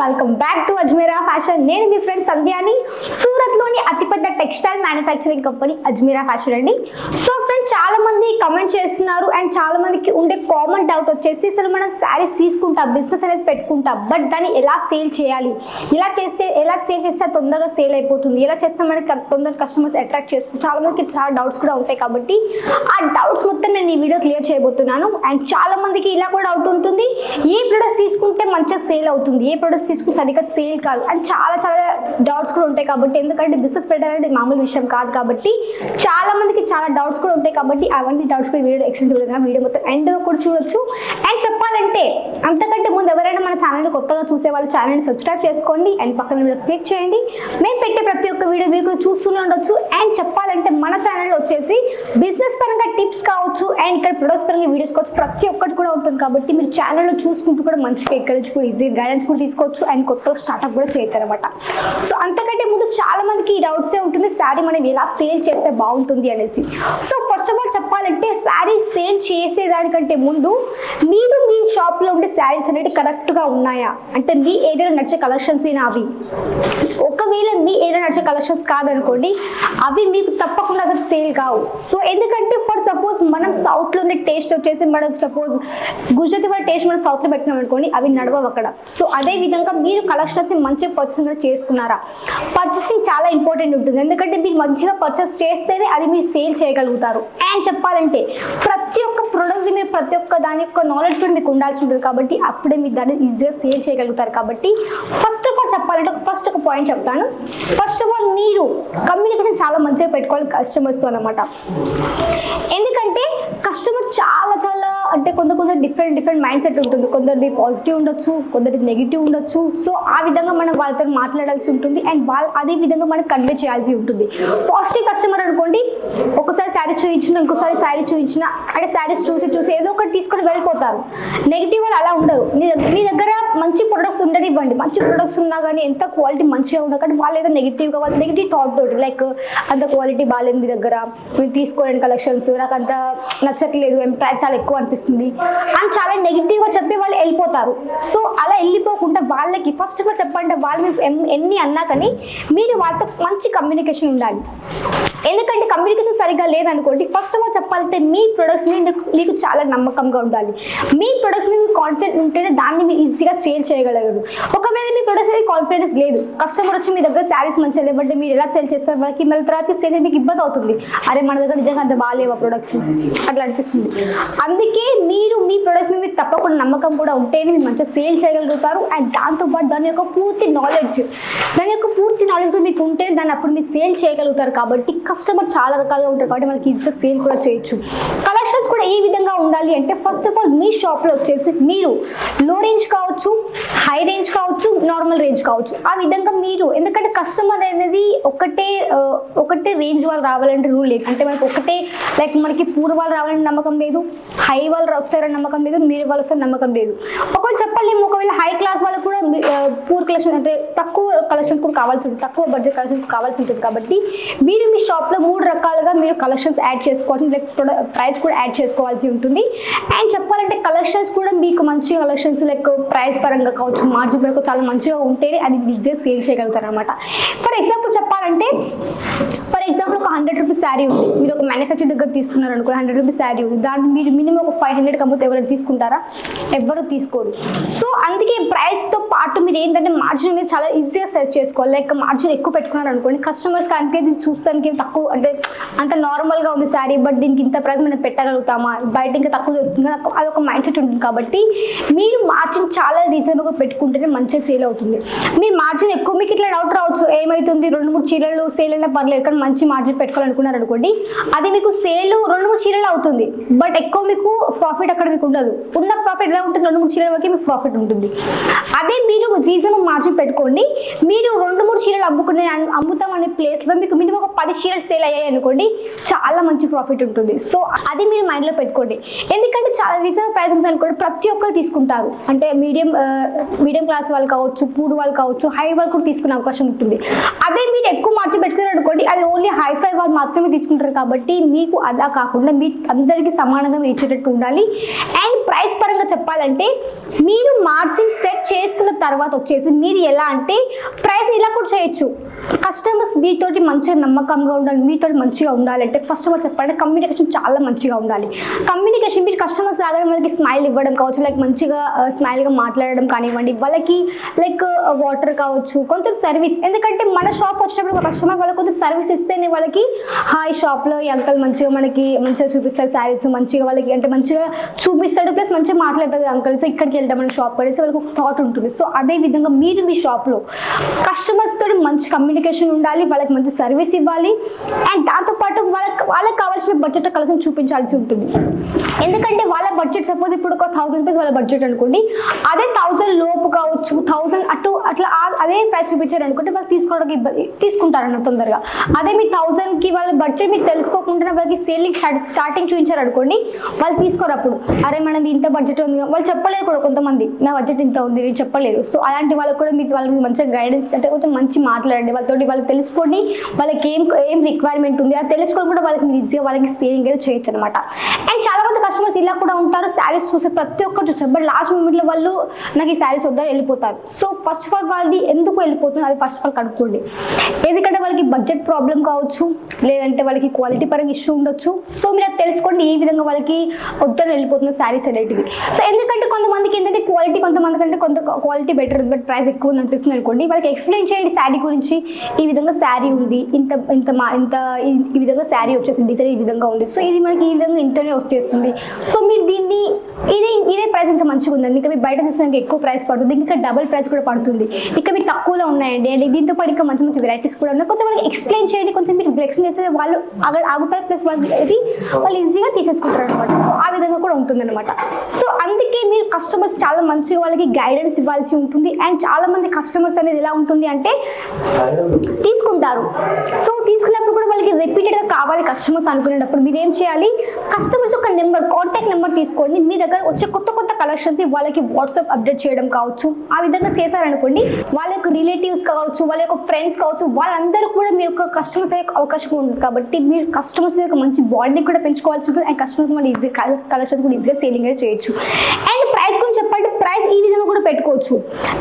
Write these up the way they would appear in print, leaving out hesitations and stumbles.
Welcome back to Ajmeera fashion. నేను మీ friend సంధ్యాని. సూరత్లోని అతిపెద్ద textile manufacturing company Ajmeera fashion అండి. సో ఫ్రెండ్స్, చాలా మంది కమెంట్ చేస్తున్నారు అండ్ చాలా మందికి ఉండే కామన్ డౌట్ వచ్చేసి, అసలు మనం శారీస్ తీసుకుంటాం, బిజినెస్ అనేది పెట్టుకుంటాం, బట్ దాన్ని ఎలా సేల్ చేయాలి, ఎలా సేల్ చేస్తే తొందరగా సేల్ అయిపోతుంది, ఎలా చేస్తే మనకి తొందరగా కస్టమర్స్ అట్రాక్ట్ చేసుకుంటాం, చాలా మందికి చాలా డౌట్స్ కూడా ఉంటాయి. కాబట్టి ఆ డౌట్స్ మొత్తం నేను ఈ వీడియో క్లియర్ చేయబోతున్నాను. అండ్ చాలా మందికి ఇలా కూడా డౌట్ ఉంటుంది, ఏ ప్రొడక్ట్స్ తీసుకుంటే మంచిగా సేల్ అవుతుంది, ఏ ప్రొడక్ట్స్ తీసుకుంటే సరిగ్గా సేల్ కాదు అని చాలా డౌట్స్ కూడా ఉంటాయి. కాబట్టి ఎందుకంటే బిజినెస్ పెట్టాలంటే మామూలు విషయం కాదు, కాబట్టి చాలా మందికి చాలా డౌట్స్ కూడా ఉంటాయి. కాబట్టి అవన్నీ డౌట్స్ కూడా వీడియో ఎక్స్టెండ్ వీడియో మొత్తం ఎండ్ కూడా చూడొచ్చు. అండ్ చెప్పాలంటే అంతకంటే ముందు ఎవరైనా మన ఛానల్ కొత్తగా చూసే వాళ్ళు ఛానల్ని సబ్స్క్రైబ్ చేసుకోండి అండ్ పక్కన మీద క్లిక్ చేయండి. మేము పెట్టే ప్రతి ఒక్క వీడియో మీరు కూడా చూస్తూనే ఉండొచ్చు. అండ్ చెప్పాలంటే మన ఛానల్లో వచ్చేసి బిజినెస్ పరంగా టిప్స్ కావచ్చు అండ్ ఇక్కడ ప్రొడక్ట్స్ పరంగా వీడియోస్ కావచ్చు, ప్రతి ఒక్కటి కూడా ఉంటుంది. కాబట్టి మీరు ఛానల్లో చూసుకుంటూ కూడా మంచిగా ఇక్కడ నుంచి కూడా ఈజీ గైడెన్స్ కూడా తీసుకోవచ్చు అండ్ కొత్తగా స్టార్ట్అప్ కూడా చేయొచ్చు అనమాట. సో అంతకంటే ముందు చాలా మందికి ఈ డౌట్సే ఉంటుంది, శారీ మనం ఎలా సేల్ చేస్తే బాగుంటుంది అనేసి. సో ఫస్ట్ ఆఫ్ ఆల్ చెప్పాలంటే, శారీ సేల్ చేసేదానికంటే ముందు మీరు మీ షాప్లో ఉండే శారీస్ అనేవి కరెక్ట్గా ఉన్నాయా, అంటే మీ ఏరియాలో నడిచే కలెక్షన్స్ అయినా అవి. ఒకవేళ మీ ఏరియాలో నడిచే కలెక్షన్స్ కాదనుకోండి, అవి మీకు తప్పకుండా అసలు సేల్ కావు. సో ఎందుకంటే ఫర్ సపోజ్ మనం సౌత్లో ఉండే టేస్ట్ వచ్చేసి, మనం సపోజ్ గుజరాతీ వాళ్ళ టేస్ట్ మనం సౌత్లో పెట్టినాం అనుకోండి, అవి నడవవు అక్కడ. సో అదే విధంగా మీరు కలెక్షన్స్ మంచిగా పర్చేసింగ్ చేసుకున్నారా, పర్చేసింగ్ చాలా ఇంపార్టెంట్ ఉంటుంది. ఎందుకంటే మీరు మంచిగా పర్చేస్ చేస్తేనే అది మీరు సేల్ చేయగలుగుతారు. అండ్ చెప్పాలంటే ప్రతి ఒక్క ప్రొడక్ట్స్ మీరు ప్రతి ఒక్క దాని యొక్క నాలెడ్జ్ కూడా మీకు ఉండాల్సి ఉంటుంది. కాబట్టి అప్పుడే మీరు దాన్ని ఈజీగా సేల్ చేయగలుగుతారు. కాబట్టి ఫస్ట్ ఆఫ్ ఆల్ చెప్పాలంటే ఫస్ట్ ఒక పాయింట్ చెప్తాను. ఫస్ట్ ఆఫ్ ఆల్ మీరు కమ్యూనికేషన్ చాలా మంచిగా పెట్టుకోవాలి కస్టమర్స్తో అనమాట. ఎందుకంటే కస్టమర్ చాలా అంటే కొందరు డిఫరెంట్ మైండ్ సెట్ ఉంటుంది. కొందరిది పాజిటివ్ ఉండొచ్చు, కొందరిది నెగిటివ్ ఉండొచ్చు. సో ఆ విధంగా మనం వాళ్ళతో మాట్లాడాల్సి ఉంటుంది అండ్ వాళ్ళు అదే విధంగా మనం కన్వే చేయాల్సి ఉంటుంది. పాజిటివ్ కస్టమర్ అనుకోండి, ఒకసారి శారీ చూపించిన ఇంకోసారి శారీ చూపించిన అంటే శారీస్ చూసి ఏదో ఒకటి తీసుకొని వెళ్ళిపోతారు. నెగిటివ్ వాళ్ళు అలా ఉండరు. మీ దగ్గర మంచి ప్రొడక్ట్స్ ఉండనివ్వండి, మంచి ప్రొడక్ట్స్ ఉన్నా కానీ ఎంత క్వాలిటీ మంచిగా ఉన్నా కానీ వాళ్ళు ఏదో నెగిటివ్గా వాళ్ళు నెగిటివ్ థాట్ తోటి, లైక్ అంత క్వాలిటీ బాగాలేదు మీ దగ్గర, మీరు తీసుకోలేని కలెక్షన్స్, నాకు అంత నచ్చట్లేదు, ప్రైస్ చాలా ఎక్కువ అనిపిస్తుంది అని చాలా నెగిటివ్గా చెప్పి వాళ్ళు వెళ్ళిపోతారు. సో అలా వెళ్ళిపోకుండా వాళ్ళకి ఫస్ట్ ఆఫ్ ఆల్ చెప్పండి, వాళ్ళు మీకు ఎన్ని అన్నా కానీ మీరు వాళ్ళతో మంచి కమ్యూనికేషన్ ఉండాలి. ఎందుకంటే కమ్యూనికేషన్ సరిగ్గా లేదనుకోండి, ఫస్ట్ ఆఫ్ ఆల్ చెప్పాలంటే మీ ప్రొడక్ట్స్ మీద మీకు చాలా నమ్మకంగా ఉండాలి. మీ ప్రొడక్ట్స్ మీద మీకు కాన్ఫిడెన్స్ ఉంటేనే దాన్ని మీరు ఈజీగా సేల్ చేయగలరు. ఒకవేళ మీ ప్రొడక్ట్స్ మీద కాన్ఫిడెన్స్ లేదు, కస్టమర్ వచ్చి మీ దగ్గర శారీస్ మంచిగా లేవంటే మీరు ఎలా సేల్ చేస్తారు, వాళ్ళకి మళ్ళీ తర్వాత సేల్ మీకు ఇబ్బంది అవుతుంది. అరే మన దగ్గర నిజంగా అంత బాగాలేవా ప్రొడక్ట్స్ అట్లా అనిపిస్తుంది. అందుకే మీరు మీ ప్రొడక్ట్స్ మీద మీకు తప్పకుండా నమ్మకం కూడా ఉంటేనే మీరు మంచిగా సేల్ చేయగలుగుతారు. అండ్ దాంతోపాటు దాని యొక్క పూర్తి నాలెడ్జ్ కూడా మీకు ఉంటే దాన్ని అప్పుడు మీరు సేల్ చేయగలుగుతారు. కాబట్టి కస్టమర్ చాలా రకాలుగా ఉంటారు, కాబట్టి మనకి ఈజీగా సేల్ కూడా చేయొచ్చు. కలెక్షన్స్ కూడా ఏ విధంగా ఉండాలి అంటే, ఫస్ట్ ఆఫ్ ఆల్ మీ షాప్లో వచ్చేసి మీరు లో రేంజ్ కావచ్చు, హై రేంజ్ కావచ్చు, నార్మల్ రేంజ్ కావచ్చు, ఆ విధంగా మీరు, ఎందుకంటే కస్టమర్ అనేది ఒకటే రేంజ్ వాళ్ళు రావాలంటే రూల్ లేదు. అంటే మనకి ఒకటే, లైక్ మనకి పూర్ వాళ్ళు రావాలని నమ్మకం లేదు, హై వాళ్ళు వచ్చారని నమ్మకం లేదు, మీరు వాళ్ళు వస్తారని నమ్మకం లేదు. ఒకవేళ చెప్పలేము, ఒకవేళ హై క్లాస్ వాళ్ళు కూడా పూర్ కలెక్షన్ అంటే తక్కువ కలెక్షన్స్ కూడా కావాల్సి ఉంటుంది, తక్కువ బడ్జెట్ కలెక్షన్స్ కావాల్సి ఉంటుంది. కాబట్టి మీరు మీ షాప్లో 3 రకాలుగా మీరు కలెక్షన్స్ యాడ్ చేసుకోవాల్సి, లైక్ ప్రైస్ కూడా యాడ్ చేసుకోవాల్సి ఉంటుంది. అండ్ చెప్పాలంటే కలెక్షన్స్ కూడా మీకు మంచి కలెక్షన్స్ లైక్ ప్రైస్ పరంగా కావచ్చు, మార్జిన్ పరంగా చాలా మంచిగా ఉంటేనే అది ఈజీగా సేల్ చేయగలుగుతారు అనమాట. ఫర్ ఎగ్జాంపుల్ చెప్పాలంటే, ఒక 100 రూపీస్ శారీ ఉంది, మీరు ఒక మ్యానుఫ్యాక్చర్ దగ్గర తీసుకున్నారు అనుకో, 100 రూపీస్ శారీ ఉంది, దాన్ని మీరు మినిమం ఒక 500 అమ్మితే ఎవరైనా తీసుకుంటారా? ఎవరు తీసుకోరు. సో అందుకే ప్రైస్తో పాటు మీరు ఏంటంటే మార్జిన్ అనేది చాలా ఈజీగా సెట్ చేసుకోవాలి. లైక్ మార్జిన్ ఎక్కువ పెట్టుకున్నారు అనుకోండి, కస్టమర్స్ కనుక ఇది చూస్తానికి తక్కువ, అంటే అంత నార్మల్గా ఉంది శారీ, బట్ దీనికి ఇంత ప్రైస్ మనం పెట్టగలుగుతామా, బయట ఇంకా తక్కువ దొరుకుతుంది, అది ఒక మైండ్ సెట్ ఉంటుంది. కాబట్టి మీరు మార్జిన్ చాలా రీజనబుల్గా పెట్టుకుంటేనే మంచిగా సేల్ అవుతుంది. మీరు మార్జిన్ ఎక్కువ, మీకు ఇట్లా డౌట్ రావచ్చు, ఏమవుతుంది 2-3 చీరలు సేల్ అయినా పర్లేదు కానీ మంచి మార్జిన్ పెట్టుకోవాలనుకున్నారు అనుకోండి, అది మీకు సేల్ 2-3 చీరలు అవుతుంది, బట్ ఎక్కువ మీకు ప్రాఫిట్ అక్కడ మీకు ఉండదు. ఉన్న ప్రాఫిట్ ఎలా ఉంటుంది, 2-3 చీరల వరకు మీకు ప్రాఫిట్ ఉంటుంది. అదే మీరు రీజనబుల్ మార్జిన్ పెట్టుకోండి, మీరు 2-3 చీరలు అమ్ముతాం అనే ప్లేస్లో మీకు మినిమం ఒక 10 చీరలు సేల్ అయ్యాయి అనుకోండి, చాలా మంచి ప్రాఫిట్ ఉంటుంది. సో అది మీరు మైండ్లో పెట్టుకోండి. ఎందుకంటే చాలా రీజనబుల్ ప్రైస్ ఉంది అనుకోండి, ప్రతి ఒక్కరు తీసుకుంటారు. అంటే మీడియం క్లాస్ వాళ్ళు కావచ్చు, పూర్ వాళ్ళు కావచ్చు, హై వాళ్ళు కూడా తీసుకునే అవకాశం ఉంటుంది. అదే మీరు ఎక్కువ మార్జిన్ పెట్టుకున్నారు అనుకోండి, అది ఓన్లీ హైఫై వాళ్ళు మాత్రమే తీసుకుంటారు. కాబట్టి మీకు అలా కాకుండా మీ అందరికీ సమానంగా ఇచ్చేటట్టు ఉండాలి. అండ్ ప్రైస్ పరంగా చెప్పాలంటే, మీరు మార్జిన్ సెట్ చేసుకున్న తర్వాత వచ్చేసి మీరు ఎలా అంటే ప్రైస్ ఇలా కూడా చేయొచ్చు. కస్టమర్స్ మీతోటి మంచిగా నమ్మకంగా ఉండాలి, మీతో మంచిగా ఉండాలంటే ఫస్ట్ ఆఫ్ ఆల్ చెప్పండి కమ్యూనికేషన్ చాలా మంచిగా ఉండాలి. కమ్యూనికేషన్ మీరు కస్టమర్స్ రాగానే వాళ్ళకి స్మైల్ ఇవ్వడం కావచ్చు, లైక్ మంచిగా స్మైల్గా మాట్లాడడం కానివ్వండి, వాళ్ళకి లైక్ వాటర్ కావచ్చు, కొంచెం సర్వీస్. ఎందుకంటే మన షాప్ వచ్చినప్పుడు కస్టమర్ వాళ్ళకి కొంచెం సర్వీస్ ఇస్తేనే వాళ్ళకి ఈ షాప్లో ఈ అంకల్ మంచిగా మనకి మంచిగా చూపిస్తారు శారీస్, మంచిగా వాళ్ళకి అంటే మంచిగా చూపిస్తాడు, ప్లస్ మంచిగా మాట్లాడుతుంది అంకల్, సో ఇక్కడికి వెళ్తాం మన షాప్ అనేసి వాళ్ళకి ఒక థాట్ ఉంటుంది. సో అదే విధంగా మీరు మీ షాప్లో కస్టమర్స్ తోటి మంచి కమ్యూనికేషన్ ఉండాలి, వాళ్ళకి మంచి సర్వీస్ ఇవ్వాలి, అండ్ దాంతోపాటు వాళ్ళకి కావాల్సిన బడ్జెట్ కలెక్షన్ చూపించాల్సి ఉంటుంది. ఎందుకంటే వాళ్ళ బడ్జెట్ సపోజ్ ఇప్పుడు ఒక 1000 రూపీస్ వాళ్ళ బడ్జెట్ అనుకోండి, అదే 1000 లోపు కావచ్చు, 1000 అట్లా అదే ప్రైస్ చూపించారు అనుకుంటే వాళ్ళు తీసుకోవడానికి ఇబ్బంది తీసుకుంటారన్న తొందరగా. అదే మీ 1000కి వాళ్ళ బడ్జెట్ మీకు తెలుసుకోకుండా వాళ్ళకి సేలింగ్ స్టార్టింగ్ చూపించారు అనుకోండి, వాళ్ళు తీసుకోరు. అప్పుడు అరే మనం ఇంత బడ్జెట్ ఉంది, వాళ్ళు చెప్పలేరు కూడా, కొంతమంది నా బడ్జెట్ ఇంత ఉంది నేను చెప్పలేరు. సో అలాంటి వాళ్ళకి కూడా మీకు వాళ్ళకి మంచిగా గైడెన్స్ అంటే కొంచెం మంచి మాట్లాడండి వాళ్ళతోటి, వాళ్ళకి తెలుసుకోండి వాళ్ళకి ఏం రిక్వైర్మెంట్ ఉంది అది తెలుసుకొని కూడా వాళ్ళకి ఈజీగా వాళ్ళకి సేలింగ్ అయితే చేయొచ్చు అనమాట. అండ్ చాలా మంది కస్టమర్స్ ఇలా కూడా ఉంటారు, శారీస్ చూసే ప్రతి ఒక్కరు చూస్తారు, బట్ లాస్ట్ మూమెంట్లో వాళ్ళు నాకు ఈ శారీస్ వద్దా వెళ్ళిపోతారు. సో ఫస్ట్ ఆఫ్ ఆల్ వాళ్ళది ఎందుకు వెళ్ళిపోతుంది అది ఫస్ట్ ఆఫ్ ఆల్ కనుక్కోండి. ఎందుకంటే వాళ్ళకి బడ్జెట్ ప్రాబ్లం కావచ్చు, లేదంటే వాళ్ళకి క్వాలిటీ పరంగా ఇష్యూ ఉండొచ్చు. సో మీరు అది తెలుసుకోండి ఏ విధంగా వాళ్ళకి వద్దని వెళ్ళిపోతుంది శారీస్ అనేటివి. సో ఎందుకంటే కొంతమందికి ఏంటంటే క్వాలిటీ కొంతమంది కంటే కొంత క్వాలిటీ బెటర్ బట్ ప్రైస్ ఎక్కువ ఉంది అనిపిస్తుంది అనుకోండి, వాళ్ళకి ఎక్స్ప్లెయిన్ చేయండి శారీ గురించి, ఈ విధంగా శారీ ఉంది, ఇంత ఇంత ఈ విధంగా శారీ వచ్చేసి డిజైన్ ఈ విధంగా ఉంది, సో ఇది మనకి ఈ విధంగా ఇంతనే వచ్చేస్తుంది, సో మీరు దీన్ని ఇదే ప్రైస్ ఇంకా మంచిగా ఉందండి, ఇంకా మీరు బయట తీసుకున్నాక ఎక్కువ ప్రైస్ పడుతుంది, ఇంకా డబుల్ ప్రైస్ కూడా పడుతుంది, ఇంకా మీరు తక్కువలో ఉన్నాయండి అండ్ దీంతో పాటు ఇంకా మంచి మంచి వెరైటీస్ కూడా ఉన్నాయి, కొంచెం వాళ్ళకి ఎక్స్ప్లెయిన్ చేయండి. కొంచెం మీరు ఎక్స్ప్లెయిన్ చేస్తే వాళ్ళు ఆగుతారు, ప్లస్ వాళ్ళు ఈజీగా తీసేసుకుంటారు అనమాట. సో ఆ విధంగా కూడా ఉంటుంది అనమాట. సో అందుకే మీరు కస్టమర్స్ చాలా మంచిగా వాళ్ళకి గైడెన్స్ ఇవ్వాల్సి ఉంటుంది. అండ్ చాలా మంది కస్టమర్స్ అనేది ఎలా ఉంటుంది అంటే తీసుకుంటారు, సో తీసుకున్నప్పుడు కూడా వాళ్ళకి రిపీటెడ్గా కావాలి కస్టమర్స్ అనుకునేటప్పుడు మీరు ఏం చేయాలి, కస్టమర్స్ ఒక కాంటాక్ట్ నెంబర్ తీసుకోండి, మీ దగ్గర వచ్చే కొత్త కలెక్షన్స్ వాళ్ళకి వాట్సాప్ అప్డేట్ చేయడం కావచ్చు, ఆ విధంగా చేశారనుకోండి వాళ్ళ యొక్క రిలేటివ్స్ కావచ్చు, వాళ్ళ యొక్క ఫ్రెండ్స్ కావచ్చు, వాళ్ళందరూ కూడా మీ యొక్క కస్టమర్స్ అయ్యే అవకాశం ఉంటుంది. కాబట్టి మీరు కస్టమర్స్ యొక్క మంచి బాండింగ్ కూడా పెంచుకోవాల్సి ఉంటుంది అండ్ కస్టమర్స్ మళ్ళీ ఈజీగా కలెక్షన్స్ కూడా ఈజీగా సేలింగ్ అయితే చేయొచ్చు. అండ్ ప్రైస్ గురించి చెప్పండి, ప్రైస్ ఈ విధంగా కూడా పెట్టుకోవచ్చు.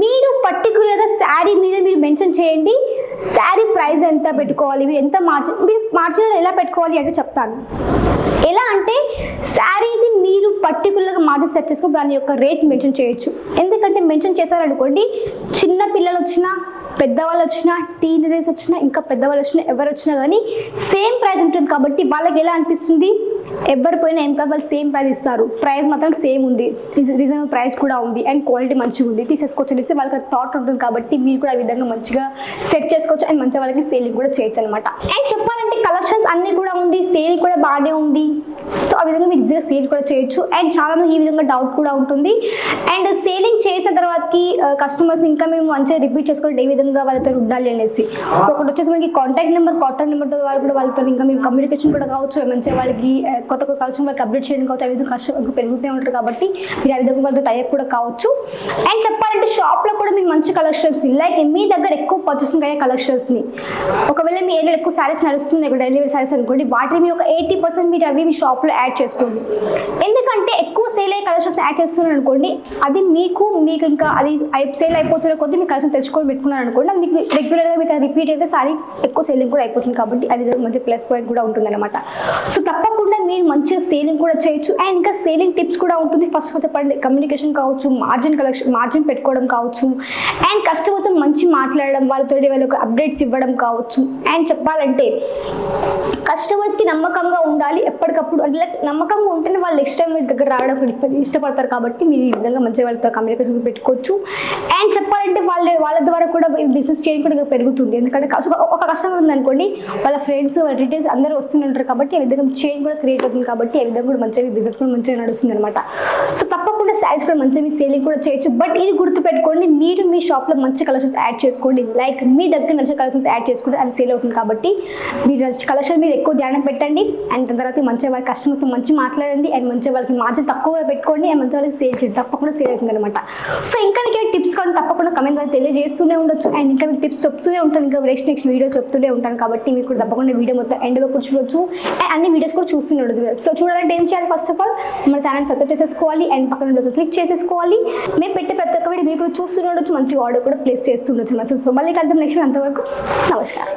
మీరు పర్టికులర్గా శారీ మీద మీరు మెన్షన్ చేయండి శారీ ప్రైస్ ఎంత పెట్టుకోవాలి, మీరు ఎంత మార్జిన్ ఎలా పెట్టుకోవాలి అంటే చెప్తాను. ఎలా అంటే శారీది మీరు పర్టికులర్గా మార్జిన్ సెట్ చేసుకుని దాని యొక్క రేట్ మెన్షన్ చేయొచ్చు. ఎందుకంటే మెన్షన్ చేశారనుకోండి చిన్న పిల్లలు వచ్చినా పెద్దవాళ్ళు వచ్చినా టీనేజర్స్ వచ్చినా ఇంకా పెద్దవాళ్ళు వచ్చినా ఎవరు వచ్చినా కానీ సేమ్ ప్రైస్ ఉంటుంది. కాబట్టి వాళ్ళకి ఎలా అనిపిస్తుంది ఎవరు పోయినా ఏం కాదు వాళ్ళు సేమ్ ప్రైస్ ఇస్తారు, ప్రైస్ మాత్రం సేమ్ ఉంది, రీజనబుల్ ప్రైస్ కూడా ఉంది అండ్ క్వాలిటీ మంచిగా ఉంది తీసేసుకోవచ్చు అనేసి వాళ్ళకి థాట్ ఉంటుంది. కాబట్టి మీరు కూడా ఆ విధంగా మంచిగా సెట్ చేసుకోవచ్చు అండ్ మంచిగా వాళ్ళకి సేలింగ్ కూడా చేయొచ్చు అనమాట. అండ్ చెప్పాలంటే కలెక్షన్స్ అన్నీ కూడా ఉంది, సేల్ కూడా బాగానే ఉంది, సో ఆ విధంగా మీరు ఈజీగా సేల్ కూడా చేయొచ్చు. అండ్ చాలా మంది ఈ విధంగా డౌట్ కూడా ఉంటుంది. అండ్ సేలింగ్ చేసిన తర్వాతకి కస్టమర్స్ ఇంకా మేము మంచిగా రిపీట్ చేసుకోవాలి ఏ విధంగా వాళ్ళతో ఉండాలి అనేసి. సో ఒకటి వచ్చేసి మనకి కాంటాక్ట్ నెంబర్తో వాళ్ళు కూడా వాళ్ళతో ఇంకా మేము కమ్యూనికేషన్ కూడా కావచ్చు, మంచిగా వాళ్ళకి కొత్త కలెక్షన్ వాళ్ళకి అప్డేట్ చేయడం కావచ్చు, ఆ విధంగా కస్టమర్ పెరుగుతూనే ఉంటారు. కాబట్టి మీరు ఆ విధంగా వాళ్ళతో టైప్ కూడా కావచ్చు. అండ్ చెప్పాలంటే షాప్లో కూడా మీరు మంచి కలెక్షన్స్ లైక్ మీ దగ్గర ఎక్కువ పర్చేసింగ్ అయ్యే కలెక్షన్స్ని ఒకవేళ మీ ఏరియాలో ఎక్కువ శారీస్ నడుస్తుంది ఇక్కడ డెలివరీ శారీస్ అనుకోండి, వాటిని మీరు ఒక 80% మీరు అవి మీ షాప్లో యాడ్ చేసుకోండి. ఎందుకంటే ఎక్కువ సేల్ అయ్యే కలెక్షన్స్ యాడ్ చేస్తున్నారు అనుకోండి, అది మీకు ఇంకా అది సేల్ అయిపోతున్న కొద్దీ మీ కలెక్షన్ తెచ్చుకొని పెట్టుకున్నారు అనుకోండి, అది మీకు రెగ్యులర్గా మీకు రిపీట్ అయితే సారీ ఎక్కువ సేలింగ్ కూడా అయిపోతుంది. కాబట్టి అది మంచి ప్లస్ పాయింట్ కూడా ఉంటుంది అనమాట. సో తప్పకుండా మీరు మంచిగా సేలింగ్ కూడా చేయొచ్చు. అండ్ ఇంకా సేలింగ్ టిప్స్ కూడా ఉంటుంది. ఫస్ట్ ఆఫ్ చెప్పండి కమ్యూనికేషన్ కావచ్చు, మార్జిన్ పెట్టుకోవడం కావచ్చు, అండ్ కస్టమర్తో మంచి మాట్లాడడం, వాళ్ళతో వాళ్ళకి అప్డేట్స్ ఇవ్వడం కావచ్చు. అండ్ చెప్పాలంటే కస్టమర్స్కి నమ్మకంగా ఉండాలి ఎప్పటికప్పుడు, అంటే నమ్మకంగా ఉంటేనే వాళ్ళు నెక్స్ట్ టైం మీ దగ్గర రావడం ఇష్టపడతారు. కాబట్టి మీరు ఈ విధంగా మంచిగా వాళ్ళతో కమ్యూనికేషన్ పెట్టుకోవచ్చు. అండ్ చెప్పాలంటే వాళ్ళ ద్వారా కూడా బిజినెస్ చేయడం కూడా పెరుగుతుంది. ఎందుకంటే ఒక కస్టమర్ ఉందనుకోండి వాళ్ళ ఫ్రెండ్స్ వాళ్ళ రిలేటివ్స్ అందరూ వస్తుంటారు. కాబట్టి ఆ విధంగా చేంజ్ కూడా క్రియేట్ అవుతుంది. కాబట్టి ఆ విధంగా కూడా మంచిగా బిజినెస్ కూడా మంచిగా నడుస్తుంది అనమాట. సో తప్పకుండా శారీస్ కూడా మంచిగా మీ సేలింగ్ కూడా చేయొచ్చు. బట్ ఇది గుర్తుపెట్టుకోండి, మీరు మీ షాప్లో మంచి కలెక్షన్స్ యాడ్ చేసుకోండి. లైక్ మీ దగ్గర నచ్చిన కలెక్షన్స్ యాడ్ చేసుకుంటే అది సేల్ అవుతుంది. కాబట్టి మీరు కలెక్షన్ మీద ఎక్కువ ధ్యానం పెట్టండి. అండ్ దాని తర్వాత మంచిగా వాళ్ళ కస్టమర్స్తో మంచి మాట్లాడండి. అండ్ మంచిగా వాళ్ళకి మార్జిన్ తక్కువ పెట్టుకోండి. అండ్ మంచిగా వాళ్ళకి సేల్ చేయండి, తప్పకుండా సేల్ అవుతుంది అనమాట. సో ఇంకా మీకు టిప్స్ కానీ తప్పకుండా కమెంట్ ద్వారా తెలియజేస్తూనే ఉండొచ్చు అండ్ ఇంకా మీకు టిప్స్ చెప్తూనే ఉంటాను, ఇంకా నెక్స్ట్ వీడియో చెప్తూనే ఉంటాను. కాబట్టి మీకు కూడా తప్పకుండా వీడియో మొత్తం ఎండ్ వరకు చూడొచ్చు అండ్ అన్ని వీడియోస్ కూడా చూస్తూనే ఉండొచ్చు. సో చూడాలంటే ఏం చేయాలి? ఫస్ట్ ఆఫ్ ఆల్ మన ఛానల్ సబ్స్క్రైబ్ చేసేసుకోవాలి అండ్ పక్కన క్లిక్ చేసేసుకోవాలి. మేము పెట్టే ప్రతి ఒక్క వీడియో మీకు కూడా చూస్తూనే ఉండొచ్చు, మంచి ఆర్డర్ కూడా ప్లేస్ చేస్తుండొచ్చు. సో మళ్ళీ కలుద్దాం నెక్స్ట్. అంతవరకు నమస్కారం.